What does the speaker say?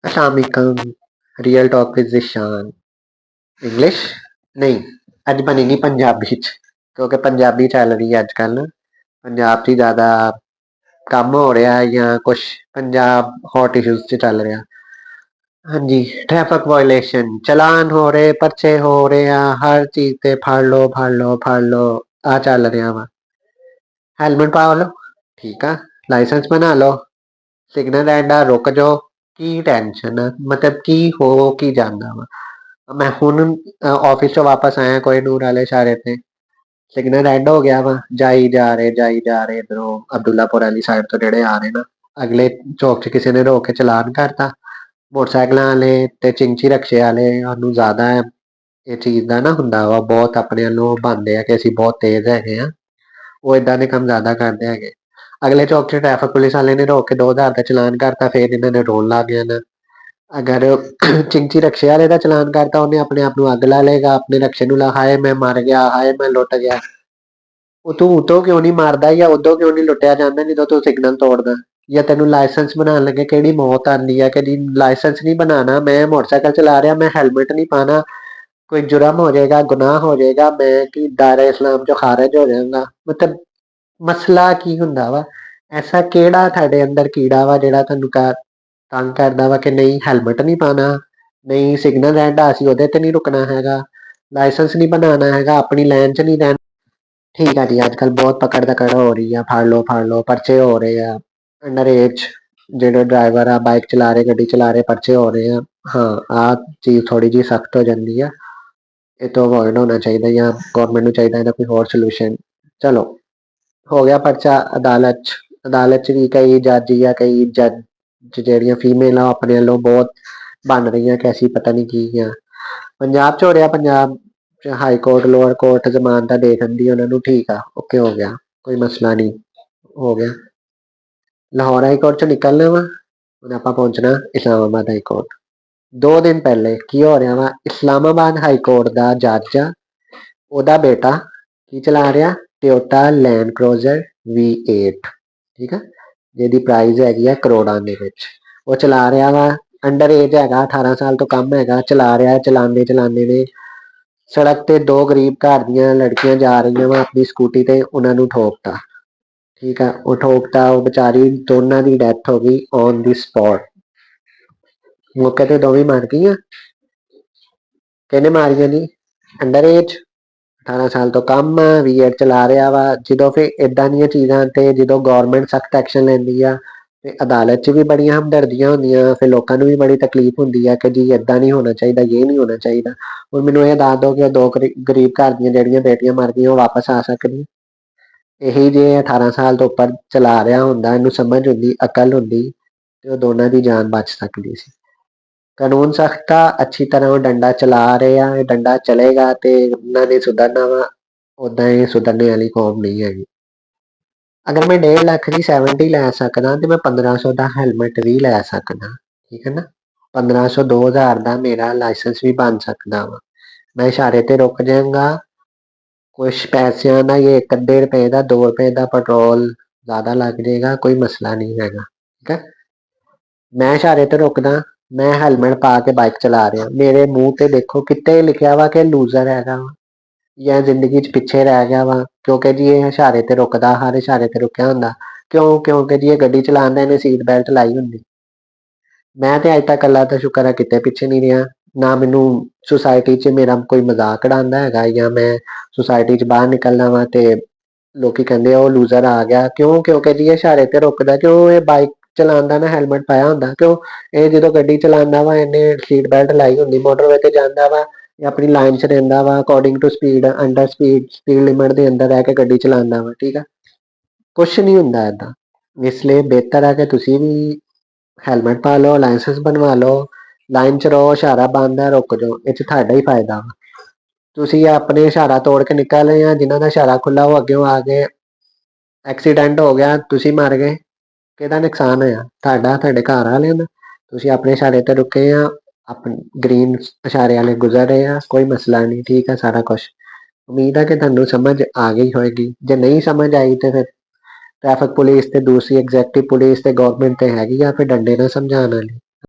अस्सलामुअलैकुम। Real talk with Zeeshan. English नहीं, ਅੱਜ ਬਣੀ ਨਹੀਂ ਪੰਜਾਬੀ ਚ, ਕਿਉਂਕਿ ਪੰਜਾਬੀ ਚੱਲ ਰਹੀ ਹੈ ਅੱਜ ਕੱਲ। ਪੰਜਾਬ 'ਚ ਜ਼ਿਆਦਾ ਕੰਮ ਹੋ ਰਿਹਾ ਜਾਂ ਕੁਛ ਪੰਜਾਬ ਹੌਟ ਇਸ਼ੂਜ਼ 'ਚ ਚੱਲ ਰਿਹਾ। ਹਾਂਜੀ, ਟ੍ਰੈਫਿਕ ਵਾਇਲੇਸ਼ਨ, ਚਲਾਨ ਹੋ ਰਹੇ, ਪਰਚੇ ਹੋ ਰਹੇ ਆ, ਹਰ ਚੀਜ਼ ਤੇ ਫੜ ਲਓ ਫੜ ਲਓ ਫੜ ਲਓ, ਆ ਚੱਲ ਰਿਹਾ ਵਾ। ਹੈਲਮਟ ਪਾ ਲਓ, ਠੀਕ ਆ, ਲਾਇਸੈਂਸ ਬਣਾ ਲਓ, ਸਿਗਨਲ ਰੈੱਡ ਆ ਰੁਕ ਜਾਓ, ਕੀ ਟੈਨਸ਼ਨ ਆ, ਮਤਲਬ ਕੀ ਹੋ ਕੀ ਜਾਂਦਾ ਵਾ। ਮੈਂ ਹੁਣ ਆਫਿਸ ਤੋਂ ਵਾਪਸ ਆਇਆ ਕੋਈ ਨੂਰ ਵਾਲੇ ਇਸ਼ਾਰੇ ਤੇ, ਸਿਗਨਲ ਰੈੱਡ ਹੋ ਗਿਆ ਵਾ, ਜਾਈ ਜਾ ਰਹੇ ਇੱਧਰੋਂ ਅਬਦੁੱਲਾਪੁਰ ਵਾਲੀ ਸਾਈਡ ਤੋਂ ਜਿਹੜੇ ਆ ਰਹੇ ਨਾ, ਅਗਲੇ ਚੌਕ 'ਚ ਕਿਸੇ ਨੇ ਰੋਕ ਕੇ ਚਲਾਨ ਕਰਤਾ। ਮੋਟਰਸਾਈਕਲਾਂ ਵਾਲੇ ਤੇ ਚਿੰਚੀ ਰਕਸ਼ੇ ਵਾਲੇ ਸਾਨੂੰ ਜ਼ਿਆਦਾ ਇਹ ਚੀਜ਼ ਦਾ ਨਾ ਹੁੰਦਾ ਵਾ, ਬਹੁਤ ਆਪਣੇ ਵੱਲੋਂ ਬਣਦੇ ਆ ਕਿ ਅਸੀਂ ਬਹੁਤ ਤੇਜ਼ ਹੈਗੇ ਆ, ਉਹ ਇਦਾਂ ਦੇ ਕੰਮ ਜ਼ਿਆਦਾ ਕਰਦੇ ਹੈਗੇ। ਅਗਲੇ ਚੌਕ 'ਚ ਟ੍ਰੈਫਿਕ ਪੁਲਿਸ ਵਾਲੇ ਨੇ ਰੋਕ ਕੇ 2000 ਦਾ ਚਲਾਨ ਕਰਤਾ, ਫਿਰ ਇਹਨਾਂ ਨੇ ਰੋਲ ਲਾ ਗਿਆ ਨਾ। ਅਗਰ ਚਿੰਚੀ ਰਕਸ਼ੇ ਵਾਲੇ ਦਾ ਚਲਾਨ ਕਰਤਾ, ਉਹਨੇ ਆਪਣੇ ਆਪ ਨੂੰ ਅੱਗ ਲਾ ਲਏਗਾ, ਆਪਣੇ ਰਕਸ਼ੇ ਨੂੰ ਲਾ, ਹਾਏ ਮੈਂ ਮਰ ਗਿਆ, ਹਾਏ ਮੈਂ ਲੁੱਟ ਗਿਆ। ਉਹ ਤੂੰ ਉਤੋਂ ਕਿਉਂ ਨਹੀਂ ਮਾਰਦਾ ਜਾਂ ਉਦੋਂ ਕਿਉਂ ਨਹੀਂ ਲੁੱਟਿਆ ਜਾਂਦਾ ਜਦੋਂ ਤੂੰ ਸਿਗਨਲ ਤੋੜਦਾ, ਜਾਂ ਤੈਨੂੰ ਲਾਇਸੈਂਸ ਬਣਾਉਣ ਲੱਗੇ ਕਿਹੜੀ ਮੌਤ ਆਉਂਦੀ ਹੈ ਕਿ ਜੀ ਲਾਇਸੈਂਸ ਨਹੀਂ ਬਣਾਉਣਾ, ਮੈਂ ਮੋਟਰਸਾਈਕਲ ਚਲਾ ਰਿਹਾ, ਮੈਂ ਹੈਲਮਟ ਨਹੀਂ ਪਾਣਾ, ਕੋਈ ਜੁਰਮ ਹੋ ਜਾਏਗਾ, ਗੁਨਾਹ ਹੋ ਜਾਏਗਾ, ਮੈਂ ਕੀ ਦਾਇਰਾ ਇਸਲਾਮ ਚੋਂ ਖਾਰਜ ਹੋ ਜਾਊਂਗਾ। ਮਤਲਬ ਮਸਲਾ ਕੀ ਹੁੰਦਾ ਵਾ, ਐਸਾ ਕਿਹੜਾ ਤੁਹਾਡੇ ਅੰਦਰ ਕੀੜਾ ਵਾ ਜਿਹੜਾ ਤੁਹਾਨੂੰ ਤੰਗ ਕਰਦਾ ਵਾ ਕਿ ਨਹੀਂ ਹੈਲਮਟ ਨਹੀਂ ਪਾਣਾ, ਨਹੀਂ ਸਿਗਨਲ ਰੈੱਡ ਆ ਅਸੀਂ ਉਹਦੇ ਤੇ ਨਹੀਂ ਰੁਕਣਾ ਹੈਗਾ, ਲਾਇਸੈਂਸ ਨਹੀਂ ਬਣਾਉਣਾ ਹੈਗਾ, ਆਪਣੀ ਲਾਈਨ 'ਚ ਨਹੀਂ ਰਹਿਣਾ। ਠੀਕ ਆ ਜੀ, ਅੱਜ ਕੱਲ੍ਹ ਬਹੁਤ ਪਕੜ ਦਕੜ ਹੋ ਰਹੀ ਆ, ਫੜ ਲਓ ਪਰਚੇ ਹੋ ਰਹੇ ਆ, ਅੰਡਰ ਏਜ ਜਿਹੜੇ ਡਰਾਈਵਰ ਆ ਬਾਈਕ ਚਲਾ ਰਹੇ ਗੱਡੀ ਚਲਾ ਰਹੇ ਪਰਚੇ ਹੋ ਰਹੇ ਆ। ਹਾਂ, ਆਹ ਚੀਜ਼ ਥੋੜੀ ਜਿਹੀ ਸਖਤ ਹੋ ਜਾਂਦੀ ਆ, ਇਹ ਤੋਂ ਅਵੋਇਡ ਹੋਣਾ ਚਾਹੀਦਾ ਜਾਂ ਗੌਰਮੈਂਟ ਨੂੰ ਚਾਹੀਦਾ ਇਹਦਾ ਕੋਈ ਹੋਰ ਸੋਲੂਸ਼ਨ। ਚਲੋ ਹੋ ਗਿਆ ਪਰਚਾ ਅਦਾਲਤ 'ਚ ਵੀ ਕਈ ਜੱਜ ਜਾਂ ਕਈ ਜੱਜ ਜਿਹੜੀਆਂ ਫੀਮੇਲ ਆ ਆਪਣੇ ਵੱਲੋਂ ਬਹੁਤ ਬਣ ਰਹੀਆਂ ਕਿ ਅਸੀਂ ਪਤਾ ਨਹੀਂ ਕੀ ਆ। ਪੰਜਾਬ 'ਚ ਹੋ ਰਿਹਾ, ਪੰਜਾਬ 'ਚ ਹਾਈ ਕੋਰਟ ਲੋਅਰ ਕੋਰਟ ਜ਼ਮਾਨਤਾਂ ਦੇ ਦਿੰਦੀ ਉਹਨਾਂ ਨੂੰ, ਠੀਕ ਆ, ਓਕੇ ਹੋ ਗਿਆ, ਕੋਈ ਮਸਲਾ ਨਹੀਂ, ਹੋ ਗਿਆ। ਲਾਹੌਰ ਹਾਈ ਕੋਰਟ 'ਚ ਨਿਕਲਣਾ ਵਾ, ਹੁਣ ਆਪਾਂ ਪਹੁੰਚਣਾ ਇਸਲਾਮਾਬਾਦ ਹਾਈ ਕੋਰਟ। 2 ਦਿਨ ਪਹਿਲੇ ਕੀ ਹੋ ਰਿਹਾ ਵਾ, ਇਸਲਾਮਾਬਾਦ ਹਾਈ ਕੋਰਟ ਦਾ ਜੱਜ ਆ, ਉਹਦਾ ਬੇਟਾ ਕੀ ਚਲਾ ਰਿਹਾ, ਟੋਯੋਟਾ ਲੈਂਡ ਕਰੂਜ਼ਰ V8, ਠੀਕ ਆ, ਜਿਹਦੀ ਪ੍ਰਾਈਜ਼ ਹੈਗੀ ਆ ਕਰੋੜਾਂ ਦੇ ਵਿੱਚ। ਉਹ ਚਲਾ ਰਿਹਾ ਵਾ, ਅੰਡਰ ਏਜ ਹੈਗਾ, 18 ਸਾਲ ਤੋਂ ਕਮ ਹੈਗਾ, ਚਲਾ ਰਿਹਾ, ਚਲਾਉਂਦੇ ਨੇ ਸੜਕ ਤੇ 2 ਗਰੀਬ ਘਰ ਦੀਆਂ ਲੜਕੀਆਂ ਜਾ ਰਹੀਆਂ ਵਾ ਆਪਣੀ ਸਕੂਟੀ ਤੇ, ਉਹਨਾਂ ਨੂੰ ਠੋਕਤਾ, ਠੀਕ ਆ, ਉਹ ਠੋਕਤਾ, ਉਹ ਵਿਚਾਰੀ ਦੋਨਾਂ ਦੀ ਡੈਥ ਹੋ ਗਈ ਔਨ ਦੀ ਸਪੌਟ, ਮੌਕੇ ਤੇ ਦੋਵੇਂ ਮਰ ਗਈਆਂ। ਕਿਹਨੇ ਮਾਰੀਆਂ ਜੀ, ਅੰਡਰ ਏਜ 18 ਸਾਲ ਤੋਂ ਕਮ V8 ਚਲਾ ਰਿਹਾ ਵਾ। ਜਦੋਂ ਫਿਰ ਇਦਾਂ ਦੀਆਂ ਚੀਜ਼ਾਂ ਤੇ ਜਦੋਂ ਗੌਰਮੈਂਟ ਸਖਤ ਐਕਸ਼ਨ ਲੈਂਦੀ ਆ ਤੇ ਅਦਾਲਤ 'ਚ ਵੀ ਬੜੀਆਂ ਹਮਦਰਦੀਆਂ ਹੁੰਦੀਆਂ, ਫਿਰ ਲੋਕਾਂ ਨੂੰ ਵੀ ਬੜੀ ਤਕਲੀਫ ਹੁੰਦੀ ਆ ਕਿ ਜੀ ਏਦਾਂ ਨਹੀਂ ਹੋਣਾ ਚਾਹੀਦਾ, ਇਹ ਨਹੀਂ ਹੋਣਾ ਚਾਹੀਦਾ। ਹੁਣ ਮੈਨੂੰ ਇਹ ਦੱਸ ਦਿਓ ਕਿ ਉਹ 2 ਗਰੀਬ ਘਰ ਦੀਆਂ ਜਿਹੜੀਆਂ ਬੇਟੀਆਂ ਮਰ ਗਈਆਂ ਉਹ ਵਾਪਸ ਆ ਸਕਦੀਆਂ? ਇਹੀ ਜੇ 18 ਸਾਲ ਤੋਂ ਉੱਪਰ ਚਲਾ ਰਿਹਾ ਹੁੰਦਾ, ਇਹਨੂੰ ਸਮਝ ਹੁੰਦੀ, ਅਕਲ ਹੁੰਦੀ, ਤੇ ਉਹ ਦੋਨਾਂ ਦੀ ਜਾਨ ਬਚ ਸਕਦੀ ਸੀ। ਕਾਨੂੰਨ ਸਖਤ ਆ, ਅੱਛੀ ਤਰ੍ਹਾਂ ਉਹ ਡੰਡਾ ਚਲਾ ਰਹੇ ਆ, ਇਹ ਡੰਡਾ ਚਲੇਗਾ ਤੇ ਉਹਨਾਂ ਨੇ ਸੁਧਰਨਾ ਵਾ, ਉਦਾਂ ਇਹ ਸੁਧਰਨੇ ਵਾਲੀ ਕੌਮ ਨਹੀਂ ਹੈਗੀ। ਅਗਰ ਮੈਂ 1.5 ਲੱਖ ਦੀ 70 ਲੈ ਸਕਦਾ ਤੇ ਮੈਂ 1500 ਦਾ ਹੈਲਮਟ ਵੀ ਲੈ ਸਕਦਾ, ਠੀਕ ਹੈ ਨਾ। 1500 2000 ਦਾ ਮੇਰਾ ਲਾਇਸੈਂਸ ਵੀ ਬਣ ਸਕਦਾ ਵਾ। ਮੈਂ ਇਸ਼ਾਰੇ ਤੇ ਰੁਕ ਜਾਵਾਂਗਾ, ਕੁਛ ਪੈਸਿਆਂ ਦਾ, ਇਹ 1 ਅੱਧੇ ਰੁਪਏ ਦਾ 2 ਰੁਪਏ ਦਾ ਪੈਟਰੋਲ ਜ਼ਿਆਦਾ ਲੱਗ ਜਾਏਗਾ, ਕੋਈ ਮਸਲਾ ਨਹੀਂ ਹੈਗਾ, ਠੀਕ ਹੈ। ਮੈਂ ਇਸ਼ਾਰੇ ਤੇ ਰੁਕਦਾ, ਮੈਂ ਹੈਲਮਟ ਪਾ ਕੇ ਬਾਈਕ ਚਲਾ ਰਿਹਾ, ਮੇਰੇ ਮੂੰਹ ਤੇ ਦੇਖੋ ਕਿਤੇ ਲਿਖਿਆ ਵਾ ਕਿ ਲੂਜ਼ਰ ਹੈਗਾ ਵਾ ਜਾਂ ਜ਼ਿੰਦਗੀ 'ਚ ਪਿੱਛੇ ਰਹਿ ਗਿਆ ਵਾ, ਕਿਉਂਕਿ ਜੀ ਇਹ ਇਸ਼ਾਰੇ ਤੇ ਰੁਕਦਾ, ਹਰ ਇਸ਼ਾਰੇ ਤੇ ਰੁਕਿਆ ਹੁੰਦਾ। ਕਿਉਂਕਿ ਜੀ ਇਹ ਗੱਡੀ ਚਲਾਉਂਦਾ, ਇਹਨੇ ਸੀਟ ਬੈਲਟ ਲਾਈ ਹੁੰਦੀ। ਮੈਂ ਤੇ ਅੱਜ ਤੱਕ ਅੱਲਾ ਦਾ ਸ਼ੁਕਰ ਹੈ ਕਿਤੇ ਪਿੱਛੇ ਨਹੀਂ ਰਿਹਾ, ਨਾ ਮੈਨੂੰ ਸੁਸਾਇਟੀ 'ਚ ਮੇਰਾ ਕੋਈ ਮਜ਼ਾਕ ਉਡਾਉਂਦਾ ਹੈਗਾ, ਜਾਂ ਮੈਂ ਸੁਸਾਇਟੀ 'ਚ ਬਾਹਰ ਨਿਕਲਦਾ ਵਾ ਤੇ ਲੋਕੀ ਕਹਿੰਦੇ ਆ ਉਹ ਲੂਜ਼ਰ ਆ ਗਿਆ। ਕਿਉਂਕਿ ਜੀ ਇਹ ਇਸ਼ਾਰੇ ਤੇ ਰੁਕਦਾ, ਕਿਉਂ ਇਹ ਬਾਈਕ ਚਲਾਉਂਦਾ ਨਾ ਹੈਲਮਟ ਪਾਇਆ ਹੁੰਦਾ, ਕਿਉਂ ਇਹ ਜਦੋਂ ਗੱਡੀ ਚਲਾਉਂਦਾ ਵਾ ਇਹਨੇ ਸੀਟ ਬੈਲਟ ਲਾਈ ਹੁੰਦੀ, ਮੋਟਰਵੇ ਤੇ ਜਾਂਦਾ ਵਾ, ਇਹ ਆਪਣੀ ਲਾਈਨ 'ਚ ਰਹਿੰਦਾ ਵਾ, according to speed, under speed limit ਦੇ ਅੰਦਰ ਰਹਿ ਕੇ ਗੱਡੀ ਚਲਾਉਂਦਾ ਵਾ, ਠੀਕ ਆ, ਕੁਛ ਨਹੀਂ ਹੁੰਦਾ ਏਦਾਂ। ਇਸ ਲਈ ਬਿਹਤਰ ਹੈ ਕਿ ਤੁਸੀਂ ਵੀ ਹੈਲਮਟ ਪਾ ਲਓ, ਲਾਇਸੈਂਸ ਬਣਵਾ ਲਓ, ਲਾਈਨ 'ਚ ਰਹੋ, ਇਸ਼ਾਰਾ ਬੰਦ ਹੈ ਰੁਕ ਜਾਓ, ਇਹ 'ਚ ਤੁਹਾਡਾ ਹੀ ਫਾਇਦਾ ਵਾ। ਤੁਸੀਂ ਆਪਣੇ ਇਸ਼ਾਰਾ ਤੋੜ ਕੇ ਨਿਕਲ ਰਹੇ ਆ, ਜਿਨ੍ਹਾਂ ਦਾ ਇਸ਼ਾਰਾ ਖੁੱਲਾ ਉਹ ਅੱਗਿਓਂ ਆ ਗਏ, ਐਕਸੀਡੈਂਟ ਹੋ ਗਿਆ, ਤੁਸੀਂ ਮਰ ਗਏ, ਕਿਹਦਾ ਨੁਕਸਾਨ ਹੋਇਆ? ਤੁਹਾਡਾ, ਤੁਹਾਡੇ ਘਰ ਵਾਲਿਆਂ ਦਾ। ਤੁਸੀਂ ਆਪਣੇ ਇਸ਼ਾਰੇ ਤੇ ਰੁਕੇ ਆ, ਆਪਣੇ ਗ੍ਰੀਨ ਇਸ਼ਾਰੇ ਵਾਲੇ ਗੁਜ਼ਰ ਰਹੇ ਆ, ਕੋਈ ਮਸਲਾ ਨਹੀਂ, ਠੀਕ ਹੈ ਸਾਰਾ ਕੁਛ। ਉਮੀਦ ਹੈ ਕਿ ਤੁਹਾਨੂੰ ਸਮਝ ਆ ਗਈ ਹੋਏਗੀ, ਜੇ ਨਹੀਂ ਸਮਝ ਆਈ ਤੇ ਫਿਰ ਟ੍ਰੈਫਿਕ ਪੁਲਿਸ ਤੇ ਦੂਸਰੀ ਐਗਜ਼ੈਕਟਿਵ ਪੁਲਿਸ ਤੇ ਗਵਰਨਮੈਂਟ ਤੇ ਹੈਗੀ ਆ ਫਿਰ ਡੰਡੇ ਨਾਲ ਸਮਝਾਉਣ ਵਾਲੀ।